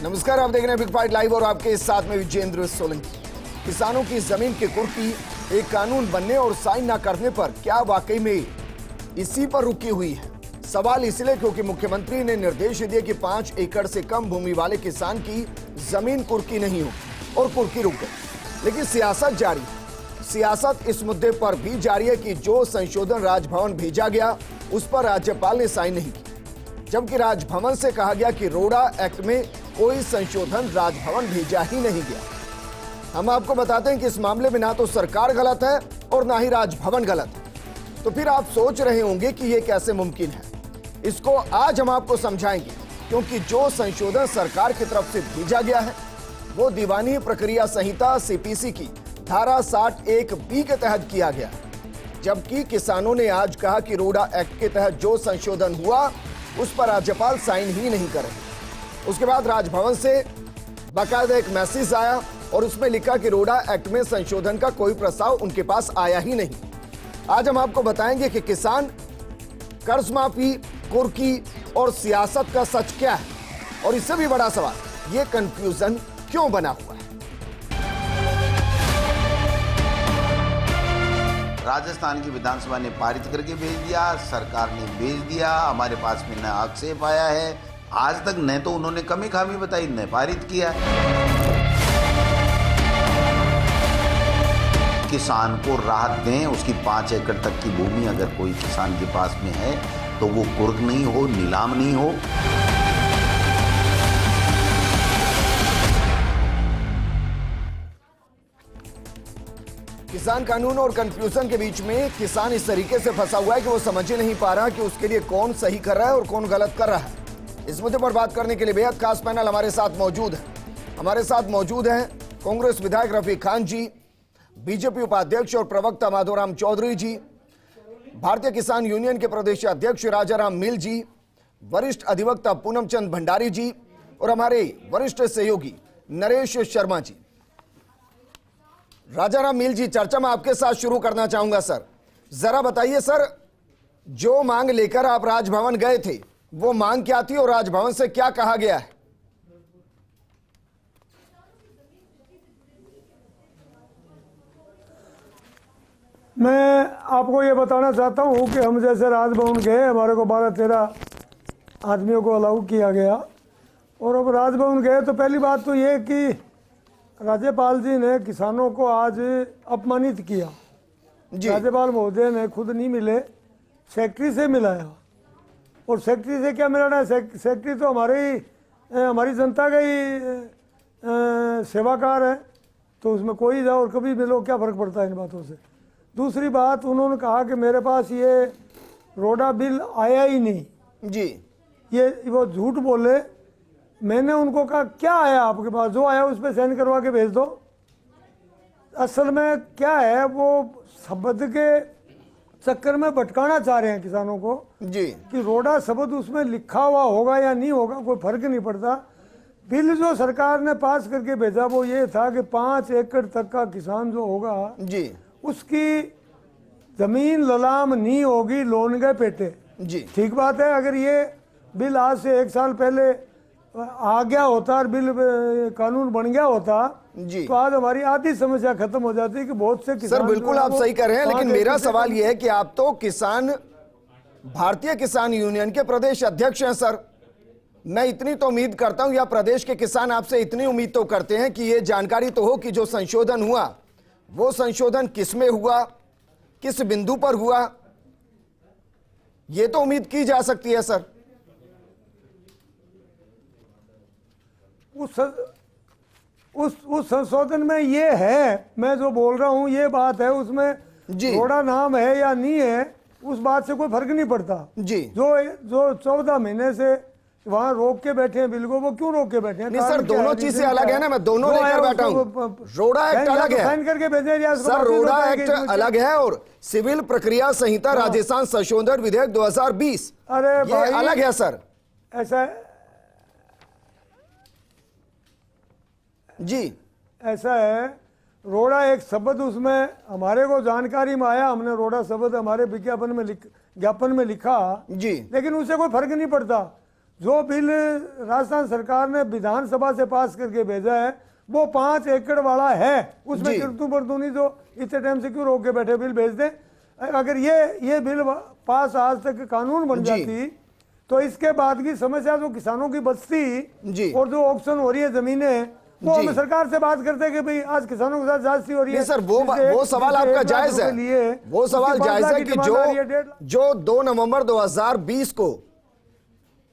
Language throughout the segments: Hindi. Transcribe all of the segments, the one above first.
नमस्कार, आप देख रहे हैं बिग फाइट लाइव और आपके साथ में विजेंद्र सोलंकी। किसानों की जमीन की कुर्की एक कानून बनने और साइन न करने पर क्या वाकई में इसी पर रुकी हुई है? सवाल इसलिए क्योंकि मुख्यमंत्री ने निर्देश दिए कि 5 एकड़ से कम भूमि वाले किसान की जमीन कुर्की नहीं हो और कुर्की रुक गई। लेकिन सियासत जारी है। सियासत इस मुद्दे पर भी जारी है कि जो संशोधन राजभवन भेजा गया उस पर राज्यपाल ने साइन नहीं की, जबकि राजभवन से कहा गया कि रोडा एक्ट में कोई संशोधन राजभवन भेजा ही नहीं गया। हम आपको बताते हैं कि इस मामले में ना तो सरकार गलत है और ना ही राजभवन गलत है। तो फिर आप सोच रहे होंगे कि यह कैसे मुमकिन है। इसको आज हम आपको समझाएंगे, क्योंकि जो संशोधन सरकार की तरफ से भेजा गया है वो दीवानी प्रक्रिया संहिता सीपीसी की धारा 60(1)(b) के तहत किया गया, जबकि किसानों ने आज कहा कि रोडा एक्ट के तहत जो संशोधन हुआ उस पर राज्यपाल साइन ही नहीं करें। उसके बाद राजभवन से बाकायदा एक मैसेज आया और उसमें लिखा कि रोडा एक्ट में संशोधन का कोई प्रस्ताव उनके पास आया ही नहीं। आज हम आपको बताएंगे कि किसान, कर्ज माफी, कुर्की और सियासत का सच क्या है, और इससे भी बड़ा सवाल, ये कंफ्यूजन क्यों बना हुआ है। राजस्थान की विधानसभा ने पारित करके भेज दिया, सरकार ने भेज दिया, हमारे पास में न आक्षेप आया है। आज तक न तो उन्होंने कमी खामी बताई, न पारित किया। किसान को राहत दें, उसकी 5 एकड़ तक की भूमि अगर कोई किसान के पास में है तो वो कुर्क नहीं हो, नीलाम नहीं हो। किसान कानून और कंफ्यूजन के बीच में किसान इस तरीके से फंसा हुआ है कि वो समझ ही नहीं पा रहा कि उसके लिए कौन सही कर रहा है और कौन गलत कर रहा है। इस मुद्दे पर बात करने के लिए बेहद खास पैनल हमारे साथ मौजूद है। हमारे साथ मौजूद हैं कांग्रेस विधायक रफीक खान जी, बीजेपी उपाध्यक्ष और प्रवक्ता माधोराम चौधरी जी, भारतीय किसान यूनियन के प्रदेश अध्यक्ष राजाराम मील जी, वरिष्ठ अधिवक्ता पूनम चंद भंडारी जी और हमारे वरिष्ठ सहयोगी नरेश शर्मा जी। राजाराम मील जी, चर्चा में आपके साथ शुरू करना चाहूंगा। सर, जरा बताइए सर, जो मांग लेकर आप राजभवन गए थे वो मांग क्या थी और राजभवन से क्या कहा गया है? मैं आपको ये बताना चाहता हूँ कि हम जैसे राजभवन गए, हमारे को 12-13 आदमियों को अलाउ किया गया, और अब राजभवन गए तो पहली बात तो ये कि राज्यपाल जी ने किसानों को आज अपमानित किया। राज्यपाल महोदय ने खुद नहीं मिले, सेक्रेटरी से मिलाया, और सेक्रेटरी से क्या मिलाना है? सेक्रेटरी तो हमारी जनता का ही सेवाकार है, तो उसमें कोई जाओ और कभी मिलो, क्या फ़र्क पड़ता है इन बातों से। दूसरी बात, उन्होंने कहा कि मेरे पास ये रोडा बिल आया ही नहीं जी, ये वो झूठ बोले। मैंने उनको कहा क्या आया आपके पास, जो आया उस पर साइन करवा के भेज दो। असल में क्या है, वो शब्द के चक्कर में भटकाना चाह रहे हैं किसानों को जी, कि रोडा शब्द उसमें लिखा हुआ होगा या नहीं होगा, कोई फर्क नहीं पड़ता। बिल जो सरकार ने पास करके भेजा वो ये था कि 5 एकड़ तक का किसान जो होगा जी, उसकी जमीन ललाम नहीं होगी, लोन गए पेटे। जी, ठीक बात है। अगर ये बिल आज से 1 साल पहले आ गया होता और बिल कानून बन गया होता जी, तो आज हमारी आधी समस्या खत्म हो जाती कि बहुत से किसान। सर बिल्कुल आप सही कर रहे हैं, लेकिन मेरा सवाल यह है कि आप तो किसान, भारतीय किसान यूनियन के प्रदेश अध्यक्ष हैं। सर, मैं इतनी तो उम्मीद करता हूं, या प्रदेश के किसान आपसे इतनी उम्मीद तो करते हैं कि ये जानकारी तो हो कि जो संशोधन हुआ वो संशोधन किस में हुआ, किस बिंदु पर हुआ, ये तो उम्मीद की जा सकती है। सर, उस संशोधन में ये है, मैं जो बोल रहा हूँ ये बात है, उसमें रोडा नाम है या नहीं है उस बात से कोई फर्क नहीं पड़ता जी। जो 14 महीने से वहाँ रोक के बैठे हैं बिल को, वो क्यों रोक के बैठे हैं? नहीं सर, दोनों चीजें अलग है ना, मैं दोनों लेकर बैठा हूँ। रोडा एक्ट अलग है, साइन करके भेजे सर, रोडा एक्ट अलग है, और सिविल प्रक्रिया संहिता राजस्थान संशोधन विधेयक 2020 अरे ये अलग है। सर, ऐसा जी, ऐसा है, रोडा एक शब्द उसमें हमारे को जानकारी में आया, हमने रोडा शब्द हमारे विज्ञापन में ज्ञापन में लिखा जी, लेकिन उससे कोई फर्क नहीं पड़ता। जो बिल राजस्थान सरकार ने विधानसभा से पास करके भेजा है वो 5 एकड़ वाला है, उसमें जी। किरतू बरतूनी जो इतने टाइम से क्यों रोक के बैठे, बिल भेज दें। अगर ये बिल पास आज तक कानून बन जी। जाती तो इसके बाद की समस्या जो किसानों की बचती जी। और जो ऑक्शन हो रही है जमीनें वो जी। हम सरकार से बात करते हैं कि भाई आज किसानों के साथ जास्ती हो रही है। नहीं सर, वो सवाल जिससे आपका 1 लाख जायज रुपए लिए, है, वो सवाल उसकी 5 जायज लाख है की कि डिमांड आ रही है, 1.5 लाख। जो 2 नवंबर 2020 को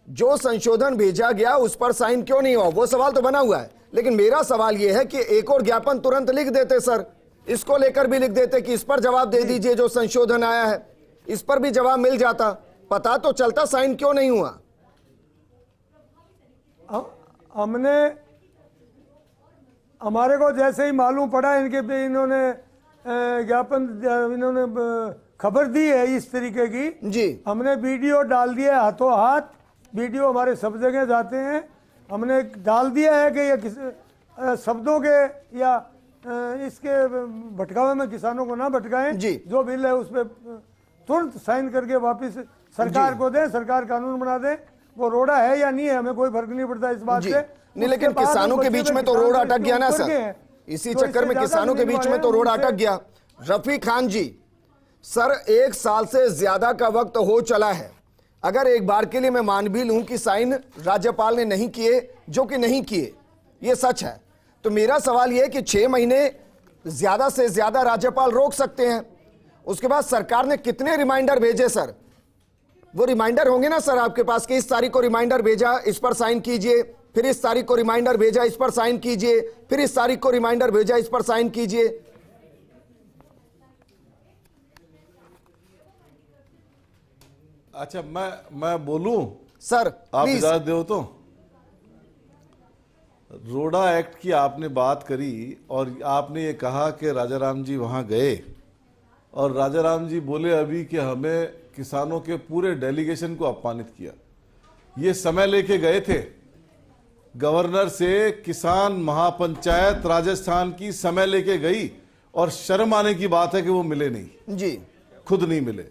जो संशोधन भेजा गया उस पर साइन क्यों नहीं हुआ, वो सवाल तो बना हुआ है। लेकिन मेरा सवाल यह है कि एक और ज्ञापन तुरंत लिख देते सर, इसको लेकर भी लिख देते कि इस पर जवाब दे दीजिए जो संशोधन आया है, इस पर भी जवाब मिल जाता, पता तो चलता साइन क्यों नहीं हुआ। हमने हमारे को जैसे ही मालूम पड़ा इनके पे इन्होंने ज्ञापन इन्होंने खबर दी है इस तरीके की जी। हमने वीडियो डाल दिया है, हाथों हाथ वीडियो हमारे सब जगह जाते हैं, हमने डाल दिया है कि ये किस शब्दों के या इसके भटकावे में किसानों को ना भटकाएं। जी। जो बिल है उस पर तुरंत साइन करके वापस सरकार को दें, सरकार कानून बना दे। वो रोड़ा है या नहीं है हमें कोई फर्क नहीं पड़ता इस बात जी। से। नहीं, लेकिन किसानों के बीच में तो रोड अटक गया ना सर, इसी चक्कर में किसानों के बीच में तो रोड अटक गया। रफीक खान जी, सर 1 साल से ज्यादा का वक्त हो चला है, अगर एक बार के लिए मैं मान भी लूं कि साइन राज्यपाल ने नहीं किए, जो कि नहीं किए, ये सच है, तो मेरा सवाल यह है कि 6 महीने ज्यादा से ज्यादा राज्यपाल रोक सकते हैं। उसके बाद सरकार ने कितने रिमाइंडर भेजे सर, वो रिमाइंडर होंगे ना सर आपके पास कि इस तारीख को रिमाइंडर भेजा, इस पर साइन कीजिए, फिर इस तारीख को रिमाइंडर भेजा, इस पर साइन कीजिए, फिर इस तारीख को रिमाइंडर भेजा, इस पर साइन कीजिए। अच्छा, मैं बोलूं सर आप प्लीज। इजाजत दो तो। रोडा एक्ट की आपने बात करी और आपने ये कहा कि राजाराम जी वहां गए और राजाराम जी बोले अभी कि हमें किसानों के पूरे डेलीगेशन को अपमानित किया। ये समय लेके गए थे गवर्नर से, किसान महापंचायत राजस्थान की समय लेके गई और शर्म आने की बात है कि वो मिले नहीं, जी। खुद नहीं मिले।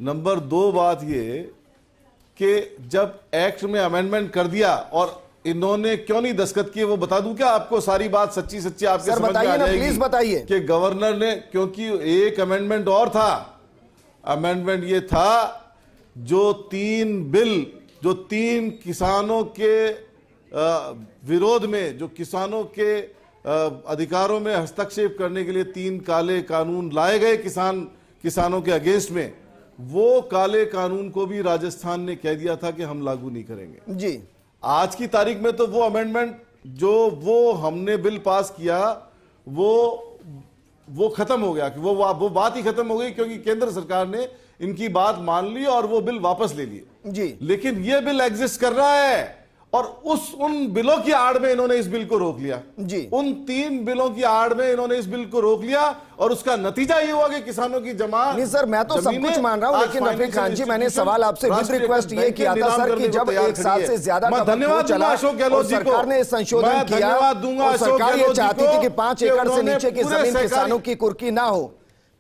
नंबर 2 बात ये कि जब एक्ट में अमेंडमेंट कर दिया और इन्होंने क्यों नहीं दस्तखत किए, वो बता दूं क्या आपको? सारी बात सच्ची सच्ची आपके सर समझ में बताइए आ ना, जाएगी प्लीज बताइए। कि गवर्नर ने, क्योंकि एक अमेंडमेंट और था, अमेंडमेंट ये था जो 3 बिल जो 3 किसानों के विरोध में, जो किसानों के अधिकारों में हस्तक्षेप करने के लिए 3 काले कानून लाए गए किसानों के अगेंस्ट में, वो काले कानून को भी राजस्थान ने कह दिया था कि हम लागू नहीं करेंगे। जी। आज की तारीख में तो वो अमेंडमेंट जो वो हमने बिल पास किया वो खत्म हो गया, कि वो बात ही खत्म हो गई, क्योंकि केंद्र सरकार ने इनकी बात मान ली और वो बिल वापस ले लिए। जी। लेकिन ये बिल एग्जिस्ट कर रहा है और उन बिलों की आड़ में इन्होंने इस बिल को रोक लिया। जी। उन 3 बिलों की आड़ में इन्होंने इस बिल को रोक लिया और उसका नतीजा ये हुआ कि किसानों की जमा। नहीं सर, मैं तो सब कुछ मान रहा हूं, लेकिन रफीक खान जी, मैंने सवाल आपसे विद रिक्वेस्ट ये किया था सर कि जब 1 साल से ज्यादा का वक्त हो चला और सरकार ने संशोधन किया और सरकार ये चाहती थी कि 5 एकड़ से नीचे की जमीन किसानों की कुर्की ना हो,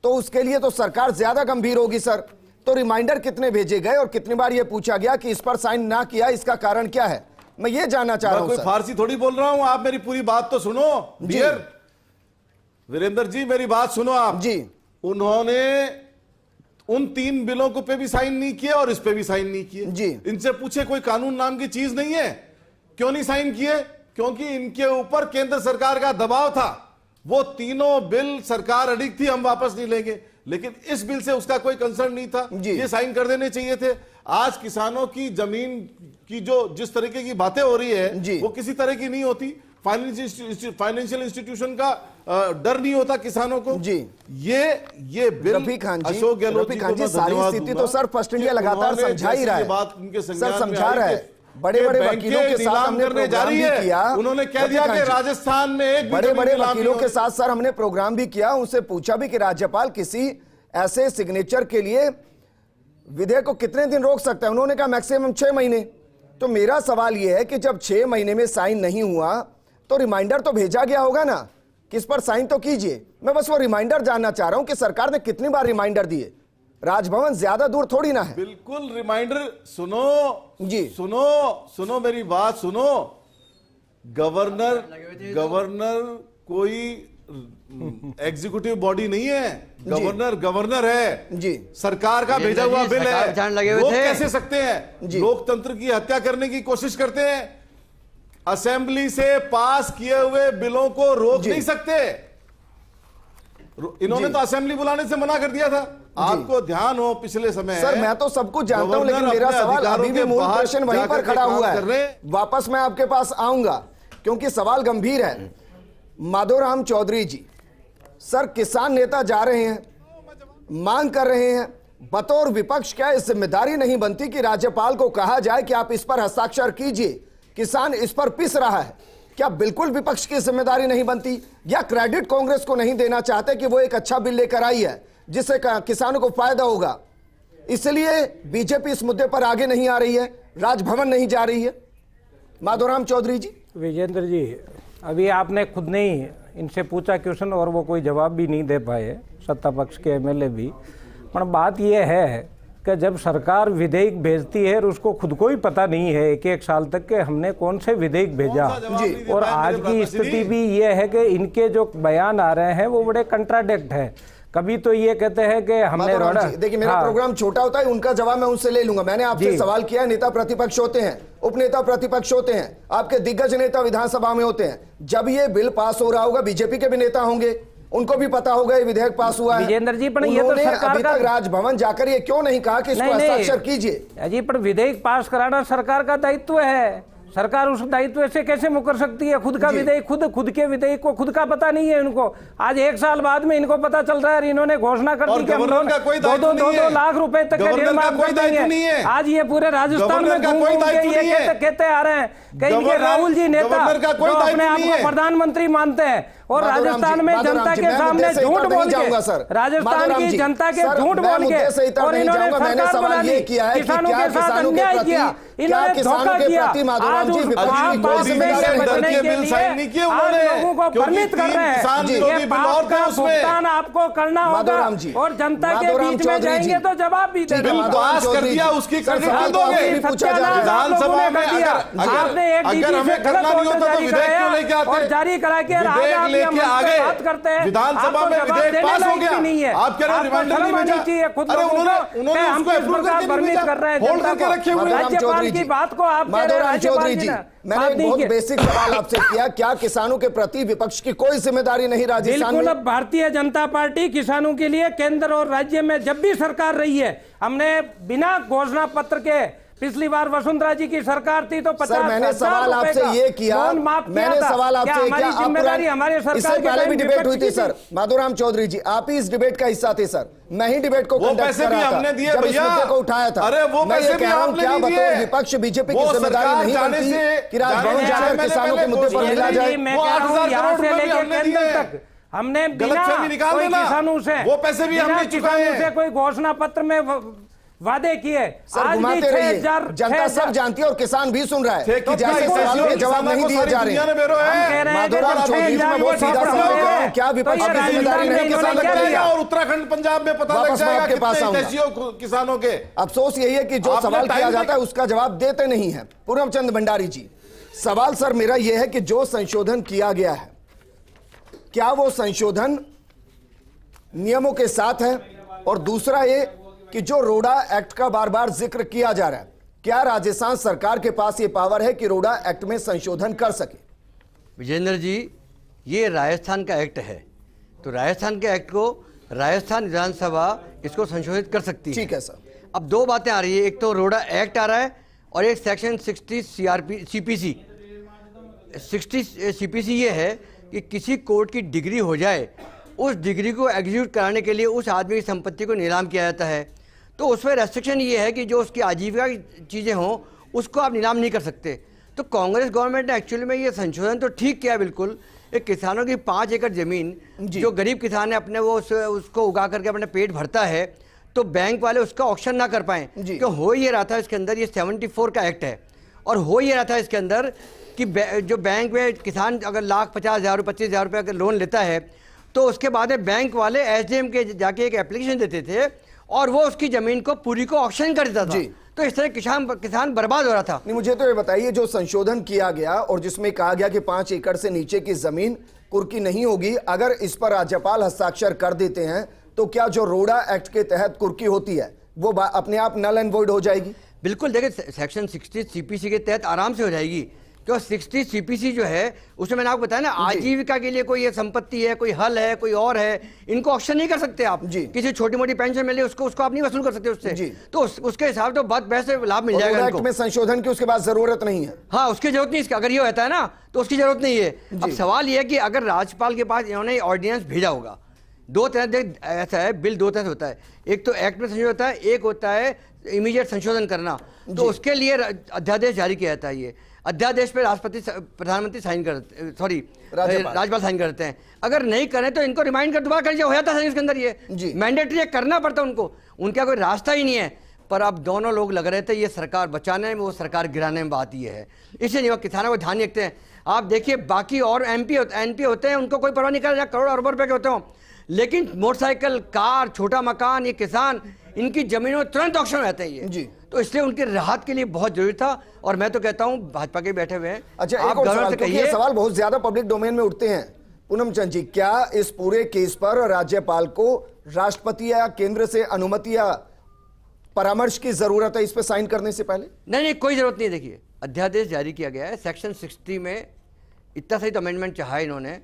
तो उसके लिए तो सरकार ज्यादा गंभीर होगी सर। तो रिमाइंडर कितने भेजे गए और कितनी बार ये पूछा गया कि इस पर साइन ना किया, इसका कारण क्या है? मैं ये जानना चाह रहा हूं। कोई फारसी थोड़ी बोल रहा हूं, आप मेरी पूरी बात तो सुनो डियर वीरेंद्र जी, मेरी बात सुनो आप जी। उन्होंने उन 3 बिलों को पे भी साइन नहीं किए और इस पे भी साइन नहीं किए जी। इनसे पूछे, कोई कानून नाम की चीज नहीं है, क्यों नहीं साइन किए? क्योंकि इनके ऊपर केंद्र सरकार का दबाव था। वो तीनों बिल सरकार अडिग थी, हम वापस नहीं लेंगे, लेकिन इस बिल से उसका कोई कंसर्न नहीं था, ये साइन कर देने चाहिए थे। आज किसानों की जमीन की जो जिस तरीके की बातें हो रही है वो किसी तरह की नहीं होती। फाइनेंशियल इंस्टीट्यूशन का डर नहीं होता किसानों को जी। ये बिल रफीक खान जी, अशोक गहलोत जी सारी स्थिति तो सर फर्स्ट इंडिया लगातार समझा ही रहा है, सर समझा रहा है। बड़े बड़े वकीलों के साथ हमने प्रोग्राम भी किया, उन्होंने कह दिया कि राजस्थान में एक बड़े बड़े वकीलों के साथ सर हमने प्रोग्राम भी किया, उनसे पूछा भी कि राज्यपाल किसी ऐसे सिग्नेचर के लिए विधेयक को कितने दिन रोक सकता है? उन्होंने कहा मैक्सिमम 6 महीने। तो मेरा सवाल यह है कि जब 6 महीने में साइन नहीं हुआ तो रिमाइंडर तो भेजा गया होगा ना, किस पर साइन तो कीजिए। मैं बस वो रिमाइंडर जानना चाह रहा हूं कि सरकार ने कितनी बार रिमाइंडर दिए, राजभवन ज्यादा दूर थोड़ी ना है। बिल्कुल रिमाइंडर सुनो जी। सुनो मेरी बात सुनो। गवर्नर कोई एग्जीक्यूटिव बॉडी नहीं है, गवर्नर है जी। सरकार का भेजा हुआ बिल है। लगे हुए लोग थे। कैसे सकते हैं लोकतंत्र की हत्या करने की कोशिश करते हैं। असेंबली से पास किए हुए बिलों को रोक नहीं सकते। इन्होंने तो असेंबली बुलाने से मना कर दिया था। आपको ध्यान हो पिछले समय सर मैं तो सब कुछ जानता हूं, लेकिन मेरा सवाल अभी भी मूल प्रश्न वहीं पर खड़ा हुआ है। वापस मैं आपके पास आऊंगा क्योंकि सवाल गंभीर है। माधोराम चौधरी जी, सर किसान नेता जा रहे हैं, मांग कर रहे हैं, बतौर विपक्ष क्या इस जिम्मेदारी नहीं बनती कि राज्यपाल को कहा जाए कि आप इस पर हस्ताक्षर कीजिए, किसान इस पर पिस रहा है? क्या बिल्कुल विपक्ष की जिम्मेदारी नहीं बनती, या क्रेडिट कांग्रेस को नहीं देना चाहते कि वो एक अच्छा बिल लेकर आई है जिससे किसानों को फायदा होगा, इसलिए बीजेपी इस मुद्दे पर आगे नहीं आ रही है, राजभवन नहीं जा रही है? माधोराम चौधरी जी। विजेंद्र जी, अभी आपने खुद नहीं इनसे पूछा क्वेश्चन और वो कोई जवाब भी नहीं दे पाए, सत्ता पक्ष के एमएलए भी। पर बात यह है कि जब सरकार विधेयक भेजती है और उसको खुद को ही पता नहीं है एक साल तक के हमने कौन से विधेयक भेजा, और आज की स्थिति भी ये है कि इनके जो बयान आ रहे हैं वो बड़े कंट्राडिक्ट है। कभी तो ये कहते हैं कि हमने रोड़ा, देखिए मेरा प्रोग्राम छोटा होता है, उनका जवाब मैं उनसे ले लूंगा। मैंने आपसे सवाल किया, नेता प्रतिपक्ष होते हैं, उपनेता प्रतिपक्ष होते हैं, आपके दिग्गज नेता विधानसभा में होते हैं। जब ये बिल पास हो रहा होगा, बीजेपी के भी नेता होंगे, उनको भी पता होगा ये विधेयक पास हुआ है। विजेंद्र जी, पर ये तो सरकार अभी तक राजभवन जाकर ये क्यों नहीं कहा कि इसको हस्ताक्षर कीजिए? जी, पर विधेयक पास कराना सरकार का दायित्व है। सरकार उस दायित्व से कैसे मुकर सकती है? खुद का विधेयक, खुद के विधेयक को खुद का पता नहीं है इनको। आज 1 साल बाद में इनको पता चल रहा है, इन्होंने घोषणा कर दी कि हम 2 लाख रुपए तक का ऋण माफ कर देंगे। आज ये पूरे राजस्थान में घूम के ये कहते आ रहे हैं कि राहुल जी नेता जो अपने आप को प्रधानमंत्री मानते हैं और राजस्थान में जनता के सामने झूठ बोल के, राजस्थान की जनता के झूठ बोल के, और इन्होंने सरकार बना ली, किसानों के साथ अन्याय किया, इन्होंने धोखा किया। आज उस पाप से बचने के लिए आज लोगों को भ्रमित कर रहे हैं। ये पाप का भुगतान आपको करना होगा और जनता के बीच में जाएंगे तो जवाब भी देंगे। पास कर दिया, उसकी क्रेडिट क्यों दोगे? विधानसभा में आपने एक डीजी से गलत ऑर्डर जारी कराया और जारी करा के आगे बात करते हैं। विधानसभा में विधेयक पास हो गया, नहीं है, आप कह रहे हो रिमाइंडर नहीं भेजा? अरे उन्होंने हम किस प्रकार भ्रमित कर रहे हैं जनता को? राज्यपाल की बात को आप कह रहे हैं राज्यपाल जी। मैंने एक बहुत बेसिक सवाल आपसे किया, क्या किसानों के प्रति विपक्ष की कोई जिम्मेदारी नहीं राजस्थान में? बिल्कुल। अब भारतीय जनता पार्टी किसानों के लिए केंद्र और राज्य में जब भी सरकार रही है, हमने बिना घोषणा पत्र के, पिछली बार वसुंधरा जी की सरकार थी तो 50 मैंने सवाल आपसे ये किया, मैंने सवाल आपसे किया, जिम्मेदारी हमारे सरकार इससे पहले भी डिबेट हुई थी सर। माधोराम चौधरी जी, आप ही इस डिबेट का हिस्सा थे सर, मैं ही डिबेट को कंडक्ट कर रहा था जब इस मुद्दे को उठाया था। अरे वो मैं ये कह रहा हूं, क्या बतौर विपक्ष बीजेपी की जिम्मेदारी नहीं बनती कि राजभवन जाकर किसानों के मुद्दे पर मिला जाए? मैं कह रहा हूं यहाँ से लेकर केंद्र तक हमने बिना कोई किसानों से, वो पैसे भी हमने किसानों से कोई घोषणा पत्र में वादे किए। सर घुमाते रहिए, जनता सब जानती है और किसान भी सुन रहा है कि जैसे सवालों के जवाब नहीं दिए जा रहे हैं। माधोराम चौधरी जी, मैं बहुत सीधा सवाल कर रहा हूं, क्या विपक्ष की जिम्मेदारी नहीं किसान की? और उत्तराखंड पंजाब में पता लग जाएगा कितने किसानों के। अफसोस यही है कि जो सवाल किया जाता है उसका जवाब देते नहीं है। पूर्णचंद भंडारी जी, सवाल सर मेरा यह है कि जो संशोधन किया गया है, क्या वो संशोधन नियमों के साथ है? और दूसरा ये कि जो रोडा एक्ट का बार बार जिक्र किया जा रहा है, क्या राजस्थान सरकार के पास ये पावर है कि रोडा एक्ट में संशोधन कर सके? विजेंद्र जी, ये राजस्थान का एक्ट है, तो राजस्थान के एक्ट को राजस्थान विधानसभा इसको संशोधित कर सकती है। ठीक है सर। अब 2 बातें आ रही है, एक तो रोडा एक्ट आ रहा है और एक सेक्शन 60 सीपीसी। 60 सीपीसी ये है कि किसी कोर्ट की डिग्री हो जाए, उस डिग्री को एग्जीक्यूट कराने के लिए उस आदमी की संपत्ति को नीलाम किया जाता है। तो उसमें रेस्ट्रिक्शन ये है कि जो उसकी आजीविका की चीज़ें हों उसको आप नीलाम नहीं कर सकते। तो कांग्रेस गवर्नमेंट ने एक्चुअली में ये संशोधन तो ठीक किया बिल्कुल। एक किसानों की 5 एकड़ ज़मीन जो गरीब किसान है अपने वो उसको उगा करके अपने पेट भरता है, तो बैंक वाले उसका ऑक्शन ना कर पाएँ। क्यों हो ये रहा था इसके अंदर, ये 74 का एक्ट है, और हो ये रहा था इसके अंदर कि जो बैंक में किसान अगर 1,50,000 25,000 रुपये अगर लोन लेता है तो उसके बाद में बैंक वाले एसडीएम के जाके एक एप्लीकेशन देते थे और वो उसकी जमीन को पूरी को ऑक्शन कर देता था। जी। तो इस तरह किसान बर्बाद हो रहा था। नहीं, मुझे तो ये बताइए, जो संशोधन किया गया और जिसमें कहा गया कि 5 एकड़ से नीचे की जमीन कुर्की नहीं होगी, अगर इस पर राज्यपाल हस्ताक्षर कर देते हैं तो क्या जो रोडा एक्ट के तहत कुर्की होती है वो अपने आप नल एंड वॉइड हो जाएगी? बिल्कुल, देखिए सेक्शन 60 सीपीसी के तहत आराम से हो जाएगी, क्यों 60 सीपीसी जो है उसमें मैंने आपको बताया ना, आजीविका के लिए कोई ये संपत्ति है, कोई हल है, कोई और है, इनको ऑक्शन नहीं कर सकते आप। जी। किसी छोटी मोटी पेंशन मिले उसको आप नहीं वसूल कर सकते उससे। जी। तो उसके हिसाब तो बहुत पैसे लाभ मिल जाएगा रोडा इनको। एक्ट में संशोधन की उसके बाद जरूरत नहीं है। हाँ, उसकी जरूरत नहीं, इसका अगर ये होता है ना तो उसकी जरूरत नहीं है। अब सवाल ये है कि अगर राज्यपाल के पास इन्होंने ऑर्डिनेंस भेजा होगा, दो तरह ऐसा है, बिल दो तरह से होता है, एक तो एक्ट में संशोधन होता है, एक होता है इमीडिएट संशोधन करना। तो उसके लिए अध्यादेश जारी किया जाता है। ये अध्यादेश पे प्रधानमंत्री साइन करते, सॉरी राज्यपाल साइन करते हैं। अगर नहीं करें तो इनको रिमाइंड कर दोबारा कर हो जाता है इसके अंदर। ये मैंडेटरी करना पड़ता उनको, उनका कोई रास्ता ही नहीं है। पर अब दोनों लोग लग रहे थे ये सरकार बचाने में, वो सरकार गिराने में बात ये है। इसलिए नहीं, किसानों को ध्यान रखते हैं। आप देखिए बाकी और एनपी होते हैं, उनको कोई परवाह नहीं कर रहा, करोड़ अरबों रुपए के होते हो, लेकिन मोटरसाइकिल, कार, छोटा मकान, ये किसान, इनकी जमीनों में तुरंत ऑक्शन हो जाते हैं ये। जी। तो इसलिए उनकी राहत के लिए बहुत जरूरी था। और मैं तो कहता हूँ भाजपा के बैठे हुए हैं, अच्छा, आप एक और गवर्नर सवाल, से क्योंकि कहिए। ये सवाल बहुत ज्यादा पब्लिक डोमेन में उठते हैं। पूनम चंद जी, क्या इस पूरे केस पर राज्यपाल को राष्ट्रपति या केंद्र से अनुमति या परामर्श की जरूरत है इस पर साइन करने से पहले? नहीं, कोई जरूरत नहीं। देखिए अध्यादेश जारी किया गया है, सेक्शन 60 में इतना सही तो अमेंडमेंट चाहा इन्होंने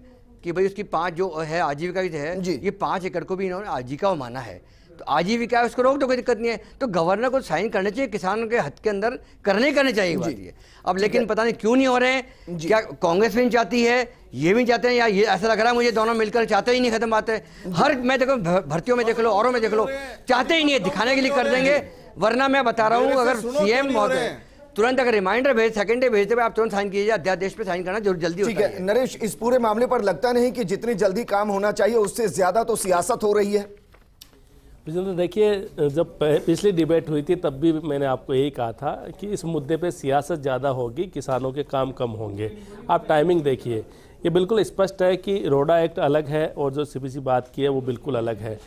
कि भाई उसकी 5 जो है आजीविका की है, ये 5 एकड़ को भी इन्होंने आजीविका माना है। तो आजीविका है, उसको रोक दो, कोई दिक्कत नहीं है। तो गवर्नर को साइन करने चाहिए, किसानों के हक के अंदर करने चाहिए बात ये। अब लेकिन पता नहीं क्यों नहीं हो रहे हैं। क्या कांग्रेस भी नहीं चाहती है, ये भी चाहते हैं, या ये ऐसा लग रहा है मुझे दोनों मिलकर चाहते ही नहीं, खत्म बात है। हर मैं देखो भर्तियों में देख लो, औरों में देख लो, चाहते ही नहीं है, दिखाने के लिए कर देंगे। वरना मैं बता रहा हूँ, अगर सीएम महोदय तुरंत अगर रिमाइंडर सेकंड डे भेजते हुए आप तुरंत साइन कीजिए, अध्यादेश पे साइन करना जल्दी ठीक है। नरेश, इस पूरे मामले पर लगता नहीं कि जितनी जल्दी काम होना चाहिए उससे ज्यादा तो सियासत हो रही है? विजेंद्र, देखिए, जब पिछली डिबेट हुई थी तब भी मैंने आपको यही कहा था कि इस मुद्दे पे सियासत ज़्यादा होगी, किसानों के काम कम होंगे। आप टाइमिंग देखिए, ये बिल्कुल स्पष्ट है कि रोडा एक्ट अलग है और जो सीपीसी बात की है वो बिल्कुल अलग है।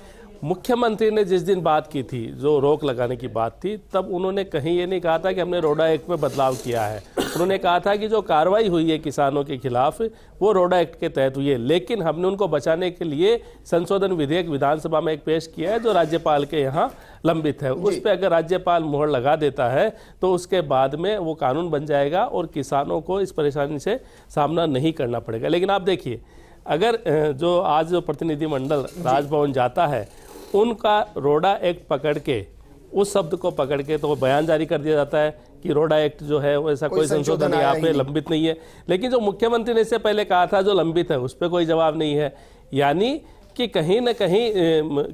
मुख्यमंत्री ने जिस दिन बात की थी, जो रोक लगाने की बात थी, तब उन्होंने कहीं ये नहीं कहा था कि हमने रोडा एक्ट में बदलाव किया है। उन्होंने कहा था कि जो कार्रवाई हुई है किसानों के खिलाफ वो रोडा एक्ट के तहत हुई है, लेकिन हमने उनको बचाने के लिए संशोधन विधेयक विधानसभा में एक पेश किया है जो राज्यपाल के यहाँ लंबित है। उस पर अगर राज्यपाल मोहर लगा देता है तो उसके बाद में वो कानून बन जाएगा और किसानों को इस परेशानी से सामना नहीं करना पड़ेगा। लेकिन आप देखिए, अगर जो आज जो प्रतिनिधिमंडल राजभवन जाता है, उनका रोडा एक्ट पकड़ के, उस शब्द को पकड़ के तो बयान जारी कर दिया जाता है कि रोडा एक्ट जो है वैसा कोई संशोधन यहाँ पे लंबित नहीं है। लेकिन जो मुख्यमंत्री ने इससे पहले कहा था जो लंबित है, उस पर कोई जवाब नहीं है। यानी कि कहीं न कहीं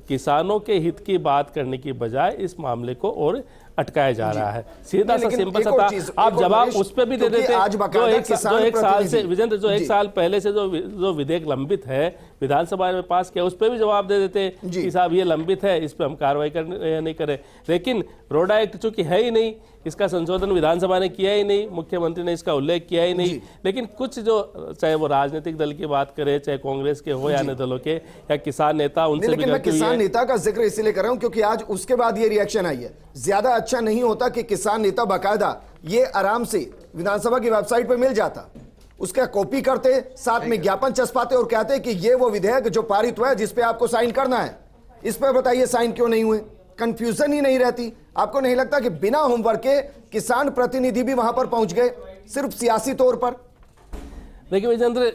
किसानों के हित की बात करने की बजाय इस मामले को और अटकाया जा रहा है। सीधा सा सिंपल सा था, आप जवाब उस पर भी दे देते। जो एक साल से विजेंद्र, जो 1 साल पहले से जो विधेयक लंबित है विधानसभा में पास किया, उस पर भी जवाब दे देते कि साहब ये लंबित है, इस पर हम कार्रवाई नहीं करें। लेकिन रोडा एक्ट चूंकि है ही नहीं, इसका संशोधन विधानसभा ने किया ही नहीं, मुख्यमंत्री ने इसका उल्लेख किया ही नहीं। लेकिन कुछ जो, चाहे वो राजनीतिक दल की बात करे, चाहे कांग्रेस के हो या अन्य दलों के या किसान नेता, उनसे लेकिन मैं किसान नेता का जिक्र इसीलिए कर रहा हूं क्योंकि आज उसके बाद ये रिएक्शन आई है। ज्यादा अच्छा नहीं होता कि किसान नेता बाकायदा ये आराम से विधानसभा की वेबसाइट पर मिल जाता, उसका कॉपी करते, साथ में ज्ञापन चस्पाते और कहते कि ये वो विधेयक जो पारित हुआ है जिसपे आपको साइन करना है, इस पर बताइए साइन क्यों नहीं हुए? कंफ्यूजन ही नहीं रहती। आपको नहीं लगता कि बिना होमवर्क के किसान प्रतिनिधि भी वहां पर पहुंच गए सिर्फ सियासी तौर पर? देखिए विजेंद्र,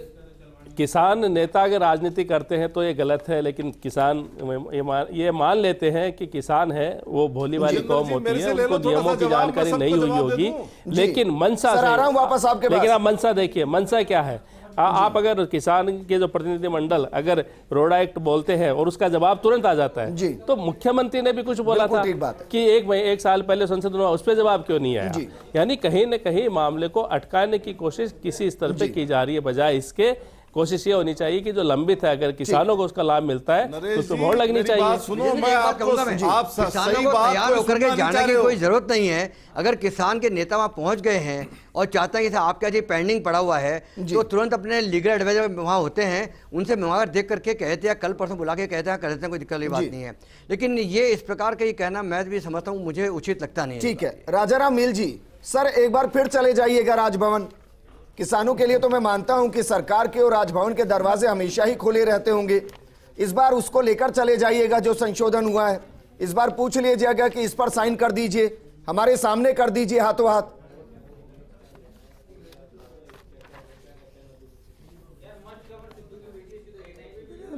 किसान नेता अगर राजनीति करते हैं तो ये गलत है, लेकिन किसान ये मान लेते हैं कि किसान है वो भोली वाली कौम होती है, उनको नियमों की जानकारी नहीं हुई होगी। लेकिन मनसा, वापस आपके पास, लेकिन आप मनसा देखिए, मनसा क्या है। आप अगर किसान के जो प्रतिनिधिमंडल अगर रोडा एक्ट बोलते हैं और उसका जवाब तुरंत आ जाता है, तो मुख्यमंत्री ने भी कुछ बोला था कि एक साल पहले संसद में, उस पर जवाब क्यों नहीं आया? यानी कहीं न कहीं मामले को अटकाने की कोशिश किसी स्तर पे की जा रही है, बजाय इसके कोशिश ये होनी चाहिए कि जो लंबित है अगर किसानों को उसका लाभ मिलता है तो नरेश उसमें जी, मोहर लगनी मेरी चाहिए। बात सुनो, लेकिन मैं एक बात आपको कहूंगा मैं, आप किसानों सही को बात तैयार को होकर के सुनना नहीं जाने चाह की रहे हो। कोई जरूरत नहीं है। अगर किसान के नेता वहां पहुंच गए हैं और चाहते हैं कि आपका जो पेंडिंग पड़ा हुआ है तो तुरंत अपने लीगल एडवाइजर वहां होते हैं, उनसे मंगा देख करके कहते हैं, कल परसों बुला के कहते हैं, कर देते हैं, कोई दिक्कत वाली बात नहीं है। लेकिन ये इस प्रकार का ये कहना मैं भी समझता हूँ, मुझे उचित लगता नहीं है। ठीक है, राजाराम मील जी, सर एक बार फिर चले जाइएगा राजभवन। किसानों के लिए तो मैं मानता हूं कि सरकार के और राजभवन के दरवाजे हमेशा ही खुले रहते होंगे। इस बार उसको लेकर चले जाइएगा जो संशोधन हुआ है, इस बार पूछ लीजिएगा कि इस पर साइन कर दीजिए, हमारे सामने कर दीजिए हाथों हाथ।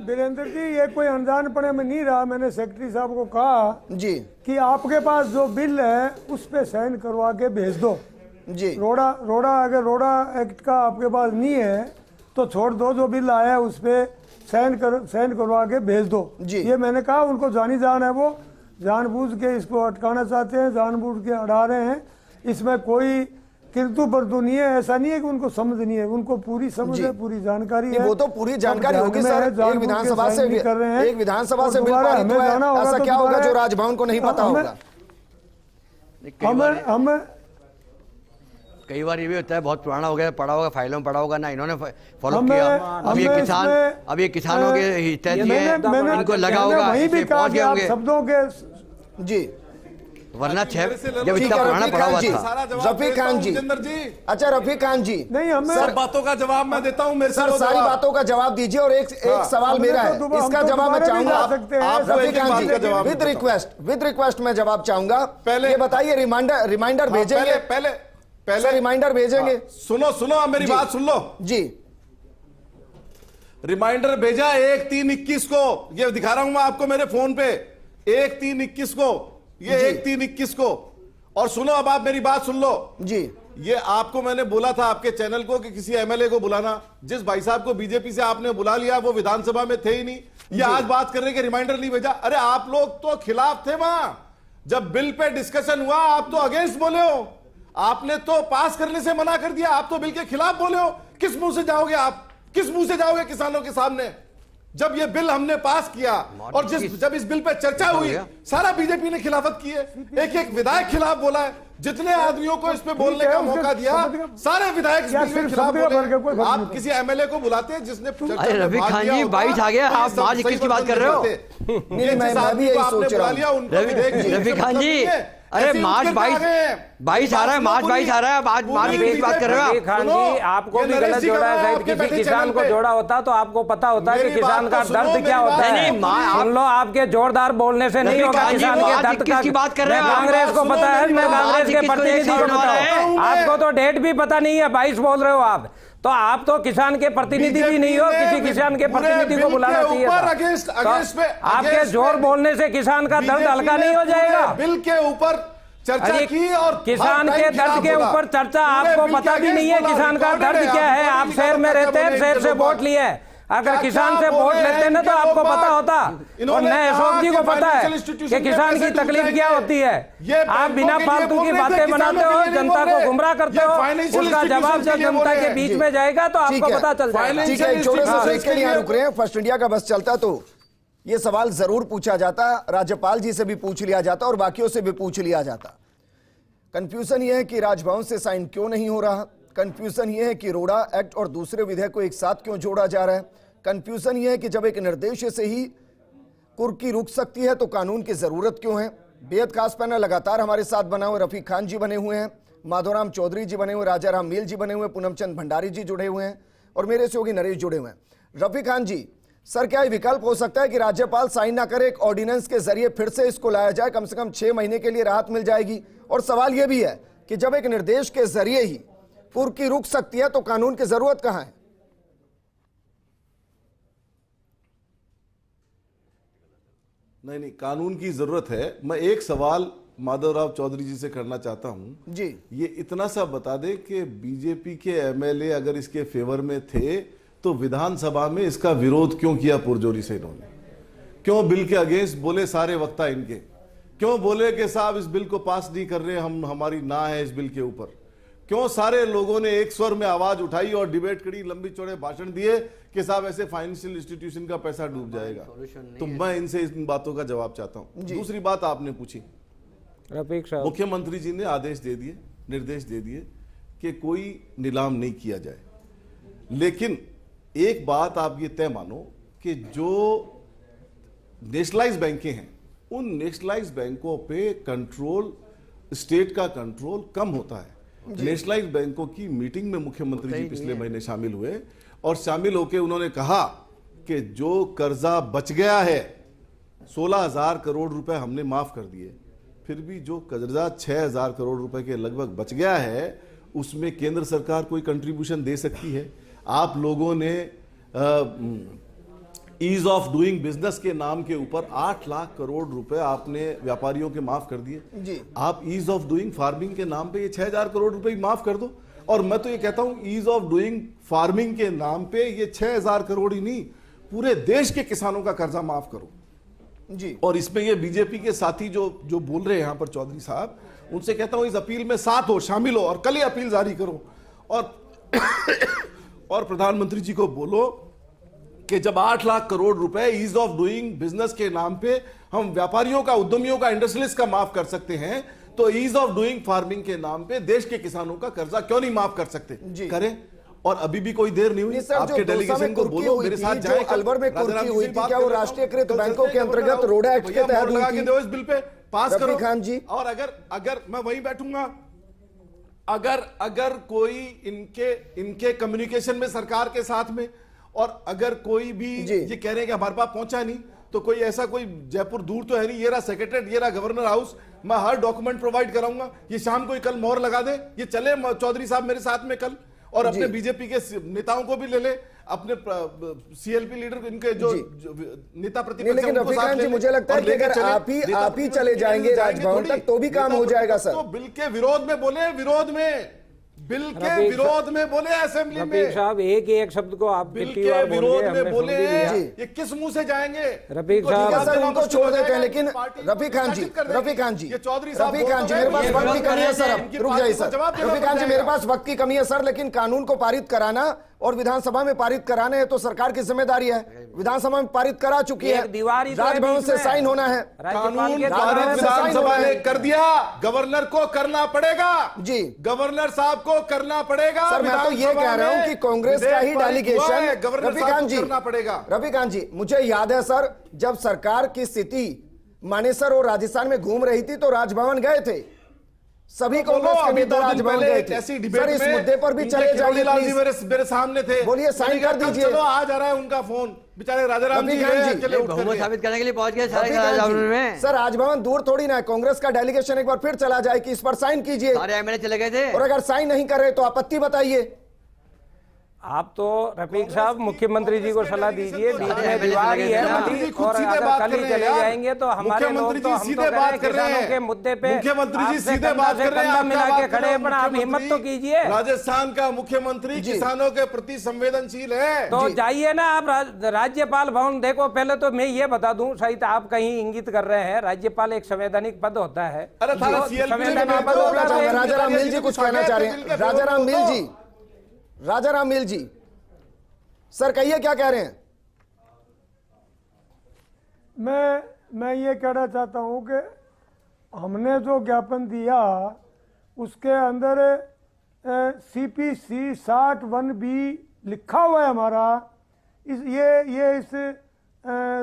वीरेंद्र जी, ये कोई अनजानपने में नहीं रहा। मैंने सेक्रेटरी साहब को कहा जी कि आपके पास जो बिल है उस पे साइन करवा के भेज दो। जी रोड़ा अगर रोड़ा एक्ट का आपके पास नहीं है तो छोड़ दो, जो बिल आया है उस पे साइन करवा के भेज दो। जी। ये मैंने कहा, उनको जानी जान है, वो जानबूझ के इसको अटकाना चाहते हैं, जानबूझ के अड़ा रहे हैं। इसमें कोई किंतु परंतु नहीं है, ऐसा नहीं है कि उनको समझ नहीं है, उनको पूरी समझ है, पूरी जानकारी है। वो तो पूरी जानकारी होगी सर, एक विधानसभा से बिल पारित हुआ है, ऐसा क्या होगा जो राजभवन को नहीं पता होगा? हमें कई बार ये भी होता है, बहुत पुराना हो गया, पड़ा होगा, फाइलों में पड़ा होगा ना, इन्होंने फॉलो हमें- किया। हमें अब ये किसानों के हित है, मैंने इनको लगा होगा, वहीं भी इसलिए कहा पहुंच कि गए आप होंगे, शब्दों के जी। वरना जब ठीक इतना है, पुराना रफीक पड़ा खान हुआ जी, था। सारा जवाब रफीक देता खान हूं, जी, जितेंद्र जी। अच्छा रफीक खान जी, नहीं, हमें सब बातों का जवाब मैं देता हूं, मेरे से सर लो सारी जवाब। बातों का जवाब दीजिए और एक सवाल हमने मेरा तो है, दोबारा- इसका हम तो जवाब मैं दोबारा भी चाहूंगा। जा सकते हैं। आप ऐसा रफीक एक खान बात जी, का जवाब विद रिक्वेस्ट मैं जवाब चाहूंगा। पहले- ये बताइए, रिमाइंडर भेजेंगे? पहले रिमाइंडर भेजेंगे? सुनो आप मेरी जी। बात सुन लो। जी रिमाइंडर भेजा 1/3/21 को, ये दिखा रहा हूं मैं आपको मेरे फोन पे, 1/3/21 को, ये जी। 1/3/21 को। और सुनो, अब आप मेरी बात सुन लो जी ये आपको मैंने बोला था आपके चैनल को कि किसी एमएलए को बुलाना। जिस भाई साहब को बीजेपी से आपने बुला लिया वो विधानसभा में थे ही नहीं, ये आज बात कर रहे कि रिमाइंडर नहीं भेजा। अरे आप लोग तो खिलाफ थे वहां, जब बिल पे डिस्कशन हुआ आप तो अगेंस्ट बोले हो, आपने तो पास करने से मना कर दिया, आप तो बिल के खिलाफ बोले हो। किस मुंह से जाओगे आप, किस मुंह से जाओगे किसानों के सामने? जब ये बिल हमने पास किया और जब इस बिल पे चर्चा हुई, सारा बीजेपी ने खिलाफत की है, एक एक विधायक खिलाफ बोला है। जितने आदमियों को इस पे बोलने का मौका दिया, सारे विधायक इस बिल में खिलाफ बोले। आप किसी एमएलए को बुलाते हैं जिसने अरे रफीक खान जी, 22 आ गया, आप आज 21 की बात कर रहे हो? नहीं, मैं भी यही सोच रहा हूं। रफीक खान जी, अरे मार्च 22 आ रहा है, मार्च 22 आ रहा है, आज मार्च 22 की बात कर रहे हो रफीक खान जी, आपको भी गलत जोड़ा है। शायद किसी किसान को जोड़ा होता तो आपको पता होता कि किसान का दर्द क्या होता है। सुन लो, आपके जोरदार बोलने से नहीं होगा किसान के दर्द का। किसकी बात कर रहे हो? कांग्रेस को पता है, मैं कांग्रेस के प्रतिनिधि को बताऊं, आपको तो डेट भी पता नहीं है, 22 बोल रहे हो आप, तो आप तो किसान के प्रतिनिधि भी नहीं हो, किसी किसान के प्रतिनिधि को बुलाना चाहिए था। तो आपके जोर बोलने से किसान का दर्द हल्का नहीं हो जाएगा। बिल के ऊपर चर्चा की और किसान के दर्द के ऊपर चर्चा, आपको पता भी नहीं है किसान का दर्द क्या है। आप शहर में रहते हैं, शहर से वोट लिए, अगर किसान से वोट लेते ना तो आपको पता होता। और नए अशोक जी को पता है कि किसान की तकलीफ क्या होती है। आप बिना फालतू की बातें बनाते हो, जनता को गुमराह करते हो, उसका जवाब जब जनता के बीच में जाएगा तो आपको पता चल जाएगा। ठीक है, छोटे से ब्रेक के लिए यहाँ रुक रहे हैं। फर्स्ट इंडिया का बस चलता तो ये सवाल जरूर पूछा जाता, राज्यपाल जी से भी पूछ लिया जाता और बाकियों से भी पूछ लिया जाता। कंफ्यूजन यह है कि राजभवन से साइन क्यों नहीं हो रहा, कंफ्यूजन यह है कि रोड़ा एक्ट और दूसरे विधेयक को एक साथ क्यों जोड़ा जा रहा है, कंफ्यूजन यह है कि जब एक निर्देश से ही कुर्की रुक सकती है तो कानून की जरूरत क्यों है। बेहद खास पैनल लगातार हमारे साथ बना हुए, रफीक खान जी बने हुए हैं, माधोराम चौधरी जी बने हुए, राजाराम मील जी बने हुए, पूनमचंद भंडारी जी जुड़े हुए हैं और मेरे सहयोगी नरेश जुड़े हुए हैं। रफीक खान जी, सर क्या विकल्प हो सकता है कि राज्यपाल साइन ना करे, एक ऑर्डिनेंस के जरिए फिर से इसको लाया जाए, कम से कम 6 महीने के लिए राहत मिल जाएगी? और सवाल यह भी है कि जब एक निर्देश के जरिए ही कुर्की रुक सकती है तो कानून की जरूरत कहां है? नहीं, कानून की जरूरत है। मैं एक सवाल माधवराव चौधरी जी से करना चाहता हूं जी। ये इतना सा बता दे कि बीजेपी के एमएलए अगर इसके फेवर में थे तो विधानसभा में इसका विरोध क्यों किया पुरजोरी से इन्होंने? क्यों बिल के अगेंस्ट बोले सारे वक्ता इनके? क्यों बोले कि साहब इस बिल को पास नहीं कर रहे, हम हमारी ना है इस बिल के ऊपर? क्यों सारे लोगों ने एक स्वर में आवाज उठाई और डिबेट करी, लंबी चौड़े भाषण दिए कि साहब ऐसे फाइनेंशियल इंस्टीट्यूशन का पैसा डूब जाएगा? तो मैं इनसे इन बातों का जवाब चाहता हूं। दूसरी बात आपने पूछी, रफीक साहब, मुख्यमंत्री जी ने आदेश दे दिए, निर्देश दे दिए कि कोई नीलाम नहीं किया जाए। लेकिन एक बात आप ये तय मानो कि जो नेशनलाइज बैंकें हैं, उन नेशनलाइज बैंकों पे कंट्रोल, स्टेट का कंट्रोल कम होता है। नेशनलाइज बैंकों की मीटिंग में मुख्यमंत्री जी पिछले महीने शामिल हुए और शामिल होकर उन्होंने कहा कि जो कर्जा बच गया है 16,000 करोड़ रुपए हमने माफ कर दिए, फिर भी जो कर्जा 6,000 करोड़ रुपए के लगभग बच गया है उसमें केंद्र सरकार कोई कंट्रीब्यूशन दे सकती है। आप लोगों ने ईज ऑफ डूइंग बिजनेस के नाम के ऊपर 8 लाख करोड़ रुपए आपने व्यापारियों के माफ कर दिए जी। आप ईज ऑफ डूइंग फार्मिंग के नाम पे ये 6,000 करोड़ रुपए माफ कर दो। और मैं तो ये कहता हूं ईज ऑफ डूइंग फार्मिंग के नाम पे ये 6,000 करोड़ ही नहीं, पूरे देश के किसानों का कर्जा माफ करो जी। और इसमें ये बीजेपी के साथी जो बोल रहे हैं यहां पर चौधरी साहब, उनसे कहता हूं इस अपील में साथ हो, शामिल हो और कल ही अपील जारी करो और प्रधानमंत्री जी को बोलो कि जब 8 लाख करोड़ रुपए ईज ऑफ डूइंग बिजनेस के नाम पे हम व्यापारियों का, उद्यमियों का, इंडस्ट्रियलिस्ट का माफ कर सकते हैं, तो ईज ऑफ डूइंग फार्मिंग के नाम पे देश के किसानों का कर्जा क्यों नहीं माफ कर सकते? करें। और अभी भी कोई देर नहीं हुई, आपके डेलीगेशन को बोलो मेरे साथ जाए। अलवर में कुर्की हुई थी, क्या वो राष्ट्रीयकृत बैंकों के अंतर्गत रोडा एक्ट के तहत लगा के दो, इस बिल पे पास करो। खान जी, और अगर मैं वहीं बैठूंगा, अगर कोई इनके कम्युनिकेशन में सरकार के साथ में, और अगर कोई भी ये कह रहे हैं कि हमारे पास पहुंचा नहीं, तो कोई ऐसा कोई जयपुर दूर तो है नहीं, ये रहा सेक्रेटरीट, ये रहा गवर्नर हाउस, मैं हर डॉक्यूमेंट प्रोवाइड कराऊंगा। ये शाम को कल मोहर लगा दे, ये चले चौधरी साहब मेरे साथ में कल, और अपने बीजेपी के नेताओं को भी ले ले, अपने सीएलपी लीडर, इनके जो नेता प्रतिपक्ष। लेकिन रफीक खान जी, मुझे लगता है कि अगर आप ही चले जाएंगे राजभवन तक तो भी काम हो जाएगा सर। तो बिल के विरोध में बोले, बिल के विरोध में बोले असेंबली में। रफीक साहब, एक शब्द को आप बिल के विरोध में बोले, ये किस मुंह से जाएंगे? रफीक साहब, सर उनको छोड़ देते हैं, लेकिन रफीक खान जी, ये चौधरी साहब, रफीक खान जी, मेरे पास वक्त की कमी है सर, अब रुक जाइए सर। रफीक खान जी, मेरे पास वक्त की कमी है सर, लेकिन कानून को पारित कराना और विधानसभा में पारित कराने हैं तो सरकार की जिम्मेदारी है। विधानसभा में पारित करा चुकी है, राजभवन से साइन होना है। कानून पारित विधानसभा ने कर दिया, गवर्नर को करना पड़ेगा जी, गवर्नर साहब को करना पड़ेगा। सर मैं तो ये कह रहा हूं कि कांग्रेस का ही डेलीगेशन, रफीक खान जी करना पड़ेगा। रफीक खान जी, मुझे याद है सर, जब सरकार की स्थिति मानेसर और राजस्थान में घूम रही थी तो राजभवन गए थे, सभी कांग्रेस के नेता राजभवन गए थे। सर इस मुद्दे पर भी चले जाइए प्लीज। मेरे सामने थे, बोलिए साइन कर दीजिए। चलो आ जा रहा है उनका फोन, बेचारे राजाराम जी बहुमत साबित करने के लिए पहुंच गए सारे राजभवन में। सर राजभवन दूर थोड़ी ना है, कांग्रेस का डेलीगेशन एक बार फिर चला जाए कि इस पर साइन कीजिए। सारे एमएलए चले गए थे, और अगर साइन नहीं कर रहे तो आपत्ति बताइए। आप तो रफीक साहब मुख्यमंत्री जी को सलाह दीजिए, बीच में दीवार ही है मुख्यमंत्री खुद और सीधे अगर बात कल कर ही रहे हैं चले यार। जाएंगे तो हमारे लोग तो हम तो कह रहे हैं किसानों के मुद्दे पे मुख्यमंत्री जी आपसे सीधे कंधा बात से कर रहे हैं, कंधा आप मिला क्या के बात कर खड़े रहे हैं, हैं? पर आप हिम्मत तो कीजिए। राजस्थान का मुख्यमंत्री किसानों के प्रति संवेदनशील है, तो जाइए ना आप राज्यपाल भवन देखो। पहले तो मैं ये बता दूं, शायद आप कहीं इंगित कर रहे हैं, राज्यपाल एक संवैधानिक पद होता है। राजाराम मील जी कुछ कहना चाह रहे हैं। राजाराम मील जी सर कहिए क्या कह रहे हैं। मैं ये कहना चाहता हूं कि हमने जो ज्ञापन दिया उसके अंदर CPC 60(1)B लिखा हुआ है हमारा।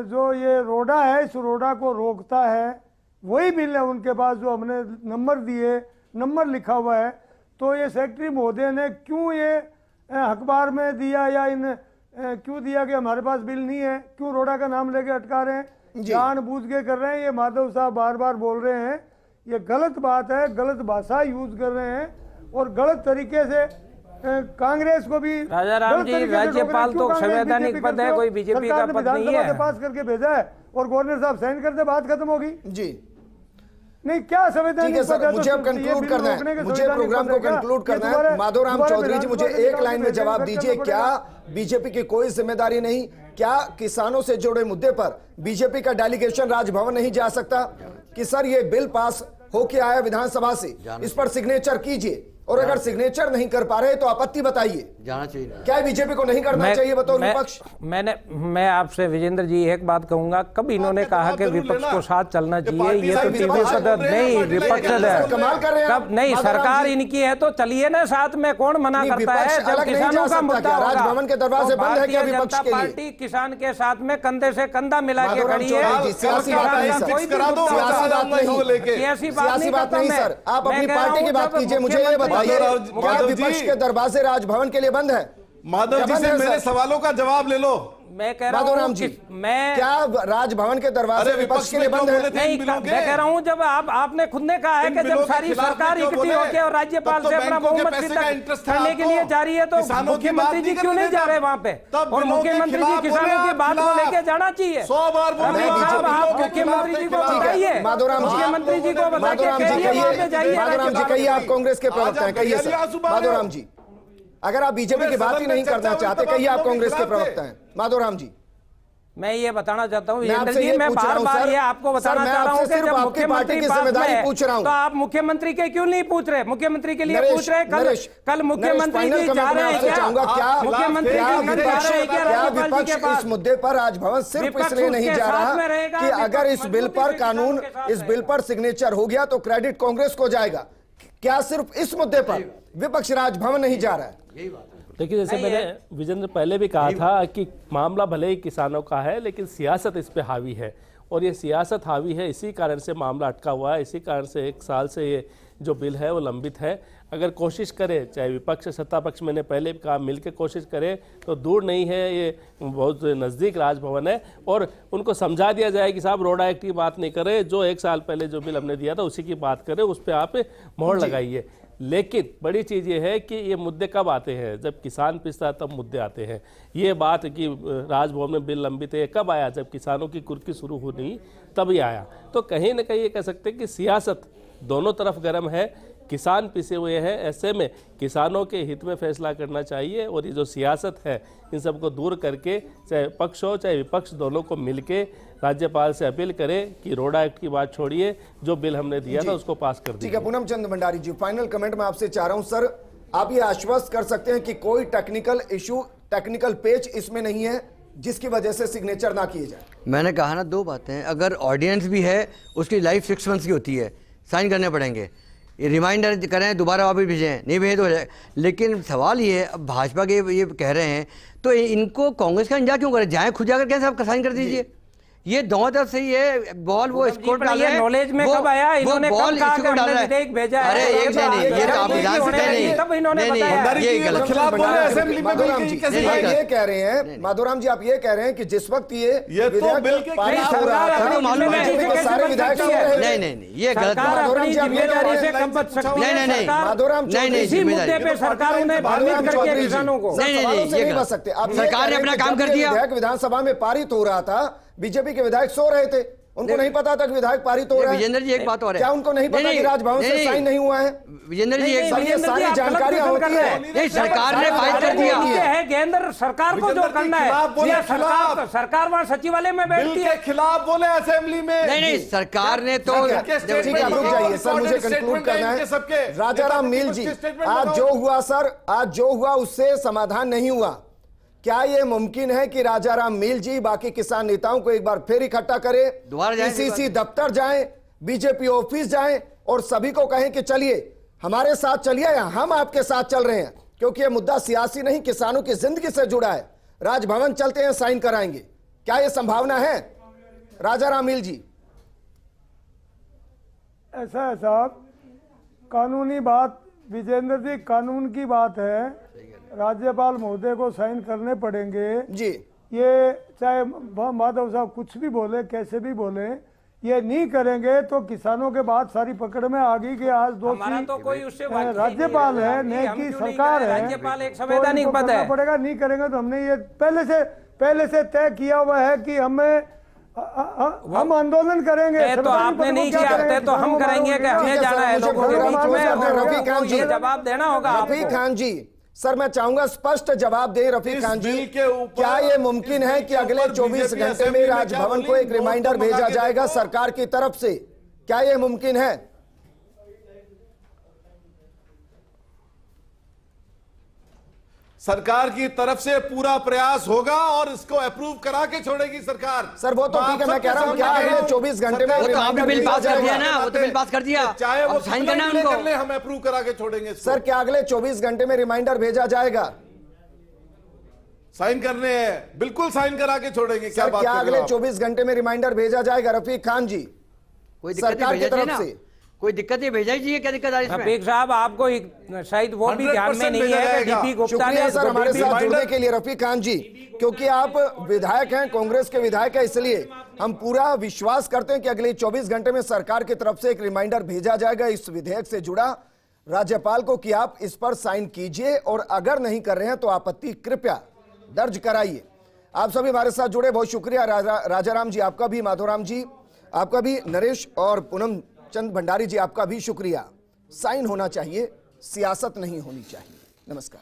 जो ये रोडा है, इस रोडा को रोकता है, वही बिल है उनके पास जो हमने नंबर दिए, नंबर लिखा हुआ है। तो ये सेक्रेटरी महोदय ने क्यों ये अखबार में दिया या क्यों दिया कि हमारे पास बिल नहीं है, क्यों रोडा का नाम लेके अटका रहे हैं, जानबूझ के कर रहे हैं। ये माधव साहब बार बार बोल रहे हैं, ये गलत बात है, गलत भाषा यूज कर रहे हैं और गलत तरीके से कांग्रेस को भी। राजाराम जी, राज्यपाल तो संवैधानिक पद है, कोई बीजेपी का पद नहीं है। पास करके भेजा है और गवर्नर साहब साइन कर दे, बात खत्म होगी जी। नहीं क्या संवैधानिक पद है? मुझे अब कंक्लूड करना है, मुझे प्रोग्राम को कंक्लूड करना है। माधवराम चौधरी जी मुझे एक लाइन में जवाब दीजिए, क्या बीजेपी की कोई जिम्मेदारी नहीं, क्या किसानों से जुड़े मुद्दे पर बीजेपी का डेलीगेशन राजभवन नहीं जा सकता कि सर ये बिल पास होके आया विधानसभा से, इस पर सिग्नेचर कीजिए? और अगर सिग्नेचर नहीं कर पा रहे तो आपत्ति बताइए, जाना चाहिए। क्या बीजेपी को नहीं करना चाहिए बतौर विपक्ष? मैं आपसे विजेंद्र जी एक बात कहूंगा, कब इन्होंने कहा कि विपक्ष को साथ चलना चाहिए? ये तो टीवी पर नहीं, विपक्ष कमाल कर रहे हैं। कब नहीं, सरकार इनकी है तो चलिए ना साथ में, कौन मना करता है? जब किसानों का मुद्दा होगा, राजभवन के दरवाजे बंद है क्या विपक्ष के लिए? पार्टी किसान के साथ में कंधे से कंधा मिला के खड़ी है। सियासी बात नहीं सर, सियासी बात नहीं सर, आप अपनी पार्टी की बात कीजिए। मुझे ये बताइए, क्या विपक्ष के दरवाजे राजभवन के लिए बंद है? माधव जी से मेरे सवालों का जवाब ले लो। मैं कह रहा हूं कि मैं क्या राजभवन के दरवाजे विपक्ष के लिए बंद है? नहीं, मैं कह रहा हूं जब आपने खुद ने कहा है कि जब सारी सरकार इकट्ठी होकर और राज्यपाल से अपना बहुमत सिद्ध करने के लिए जा रही है तो मुख्यमंत्री जी क्यों नहीं जा रहे वहां पे? और मुख्यमंत्री जी किसानों की बात को लेके जाना चाहिए। 100 बार बोले आप मुख्यमंत्री जी को बताइए, मुख्यमंत्री जी को बताइए। माधोराम जी कहिए, आप कांग्रेस के प्रवक्ता हैं, कहिए सर। माधोराम जी, अगर आप बीजेपी की बात ही नहीं करना चाहते, कहिए आप कांग्रेस के प्रवक्ता हैं। माधोराम जी, मैं ये बताना चाहता हूँ विजेंद्र जी, मैं बार-बार ये आपको बताना चाह रहा हूँ कि जब मुख्यमंत्री पूछ रहा हूँ तो आप मुख्यमंत्री के क्यों नहीं पूछ रहे? मुख्यमंत्री के लिए पूछ रहे। कल मुख्यमंत्री जी जा रहे हैं क्या? मुख्यमंत्री जी जा रहे हैं क्या विपक्ष इस मुद्दे पर राजभवन सिर्फ इसलिए नहीं जा रहा कि अगर इस बिल पर कानून, इस बिल पर सिग्नेचर हो गया तो क्रेडिट कांग्रेस को जाएगा? क्या सिर्फ इस मुद्दे पर विपक्ष राजभवन नहीं जा रहा है? देखिए, जैसे मैंने विजेंद्र पहले भी कहा था कि मामला भले ही किसानों का है लेकिन सियासत इस पे हावी है, और ये सियासत हावी है, इसी कारण से मामला अटका हुआ है, इसी कारण से 1 साल से ये जो बिल है वो लंबित है। अगर कोशिश करे, चाहे विपक्ष सत्ता पक्ष, मैंने पहले भी कहा, मिलकर कोशिश करे तो दूर नहीं है, ये बहुत नज़दीक राजभवन है, और उनको समझा दिया जाए कि साहब रोडा एक्ट की बात नहीं करें, जो 1 साल पहले जो बिल हमने दिया था उसी की बात करें, उस पर आप मोहर लगाइए। लेकिन बड़ी चीज़ ये है कि ये मुद्दे कब आते हैं? जब किसान पिसता है तब मुद्दे आते हैं। ये बात कि राजभवन में बिल लंबित है, कब आया? जब किसानों की कुर्की शुरू हुई तभी आया। तो कहीं ना कहीं ये कह सकते हैं कि सियासत दोनों तरफ गर्म है, किसान पिसे हुए हैं, ऐसे में किसानों के हित में फैसला करना चाहिए, और ये जो सियासत है इन सबको दूर करके, चाहे पक्ष हो चाहे विपक्ष, दोनों को मिलके राज्यपाल से अपील करें कि रोडा एक्ट की बात छोड़िए, जो बिल हमने दिया था उसको पास कर दीजिए। ठीक है, पूनम चंद भंडारी जी, फाइनल कमेंट मैं आपसे चाह रहा हूं सर, आप ये आश्वस्त कर सकते हैं कि कोई टेक्निकल इशू, टेक्निकल पेच इसमें नहीं है जिसकी वजह से सिग्नेचर ना किए जाए? मैंने कहा ना, 2 बातें हैं। अगर ऑर्डिनेंस भी है उसकी लाइफ 6 मंथ्स की होती है, साइन करने पड़ेंगे। ये रिमाइंडर करें, दोबारा वापस भेजें, नहीं भेजे तो हो जाए। लेकिन सवाल ये है, अब भाजपा के ये कह रहे हैं तो इनको कांग्रेस का इंतजार क्यों करें? जाए खुद जाकर कैसे आप साइन कर दीजिए। ये दोनों तरफ से ये बॉल वो स्कोर डाल रहे हैं। नॉलेज में कब आया? इन्होंने बॉल कब कहा इसी को डाल रहा है। विधेयक भेजा है? अरे एक नहीं, ये तो आप विधान से नहीं, तब इन्होंने बताया। ये गलत। माधोराम जी ये कह रहे हैं, माधोराम जी आप ये कह रहे हैं कि जिस वक्त ये विधेयक पारित हो रहा था, मालूम है सारे विधायक सो रहे थे। नहीं, ये गलत। माधोराम जी जिम्मेदारी से कम बच सकती है। नहीं, माधोराम नहीं, इसी मुद्दे पे सरकारों ने भ्रमित करके किसानों को, नहीं बच सकते। सरकार ने अपना काम कर दिया। विधेयक विधानसभा में पारित हो रहा था, बीजेपी के विधायक सो रहे थे, उनको नहीं पता था कि विधायक पारित हो रहा है। विजेंद्र जी एक बात और है, क्या उनको नहीं पता कि राजभवन से साइन नहीं हुआ है? विजेंद्र जी एक ये सारी जानकारियां होती है। नहीं, सरकार ने पारित कर दिया है केंद्र सरकार को जो करना है, सरकार वहाँ सचिवालय में बैठती है। खिलाफ बोले असेंबली में। नहीं, सरकार ने तो ठीक है, आप रुक जाइए सर, मुझे कंक्लूड करना है। राजाराम मील जी, आज जो हुआ सर, आज जो हुआ उससे समाधान नहीं हुआ। क्या यह मुमकिन है कि राजाराम मील जी बाकी किसान नेताओं को एक बार फिर इकट्ठा करें, पीसीसी दफ्तर जाएं, बीजेपी ऑफिस जाएं और सभी को कहें कि चलिए हमारे साथ चलिए, या हम आपके साथ चल रहे हैं, क्योंकि यह मुद्दा सियासी नहीं, किसानों की जिंदगी से जुड़ा है। राजभवन चलते हैं, साइन कराएंगे। क्या यह संभावना है राजाराम मील जी? ऐसा है साहब, कानूनी बात, विजेंद्र जी कानून की बात है, राज्यपाल महोदय को साइन करने पड़ेंगे जी। ये चाहे माधव साहब कुछ भी बोले, कैसे भी बोले, ये नहीं करेंगे तो किसानों के बाद सारी पकड़ में आ गई कि आज दोषी तो कोई उससे राज्यपाल है, ने की सरकार है, राज्यपाल एक संवैधानिक पद है, पड़ेगा। नहीं करेंगे तो हमने ये पहले से तय किया हुआ है कि हम आंदोलन करेंगे। तो आपने नहीं किया तो हम करेंगे कि हमें जाना है लोगों के बीच में। रफीक खान जी जवाब देना होगा। रफीक खान जी सर, मैं चाहूंगा स्पष्ट जवाब दें रफीक खान जी। क्या ये मुमकिन है कि अगले 24 घंटे में राजभवन को एक रिमाइंडर भेजा जाएगा सरकार की तरफ से? क्या ये मुमकिन है? सरकार की तरफ से पूरा प्रयास होगा और इसको अप्रूव करा के छोड़ेगी सरकार। सर वो तो ठीक है, मैं कह रहा हूं क्या अगले 24 घंटे में वो तो आपने बिल पास कर दिया ना, वो तो बिल पास कर दिया, चाहे वो साइन करना है उनको। कर ले, हम अप्रूव करा के छोड़ेंगे इसको। सर क्या अगले 24 घंटे में रिमाइंडर भेजा जाएगा? साइन करने हैं, बिल्कुल साइन करा के छोड़ेंगे। क्या सर बात क्या कर रहे अगले हो आप? 24 घंटे में रिमाइंडर भेजा जाएगा रफीक खान जी कोई दिक्कत सरकार नहीं, की भेजा चाहिए तरफ ना, से? कोई दिक्कत नहीं, भेजा ही चाहिए, क्या दिक्कत आ रही है इसमें? रफीक साहब आपको शायद वो भी ध्यान में 100% नहीं भेजा है कि जाएगा। डीपी गुप्ता शुक्रिया ने सर हमारे साथ रिमाइंडर- जुड़ने के लिए रफीक खान जी, क्योंकि आप विधायक हैं, कांग्रेस के विधायक हैं, इसलिए हम पूरा विश्वास करते हैं कि अगले 24 घंटे में सरकार की तरफ से एक रिमाइंडर भेजा जाएगा इस विधेयक से जुड़ा राज्यपाल को कि आप इस पर साइन कीजिए, और अगर नहीं कर रहे हैं तो आपत्ति कृपया दर्ज कराइए। आप सभी हमारे साथ जुड़े, बहुत शुक्रिया। राजाराम जी आपका भी, माधोराम जी आपका भी, नरेश और पूनम चंद भंडारी जी आपका भी शुक्रिया। साइन होना चाहिए, सियासत नहीं होनी चाहिए। नमस्कार।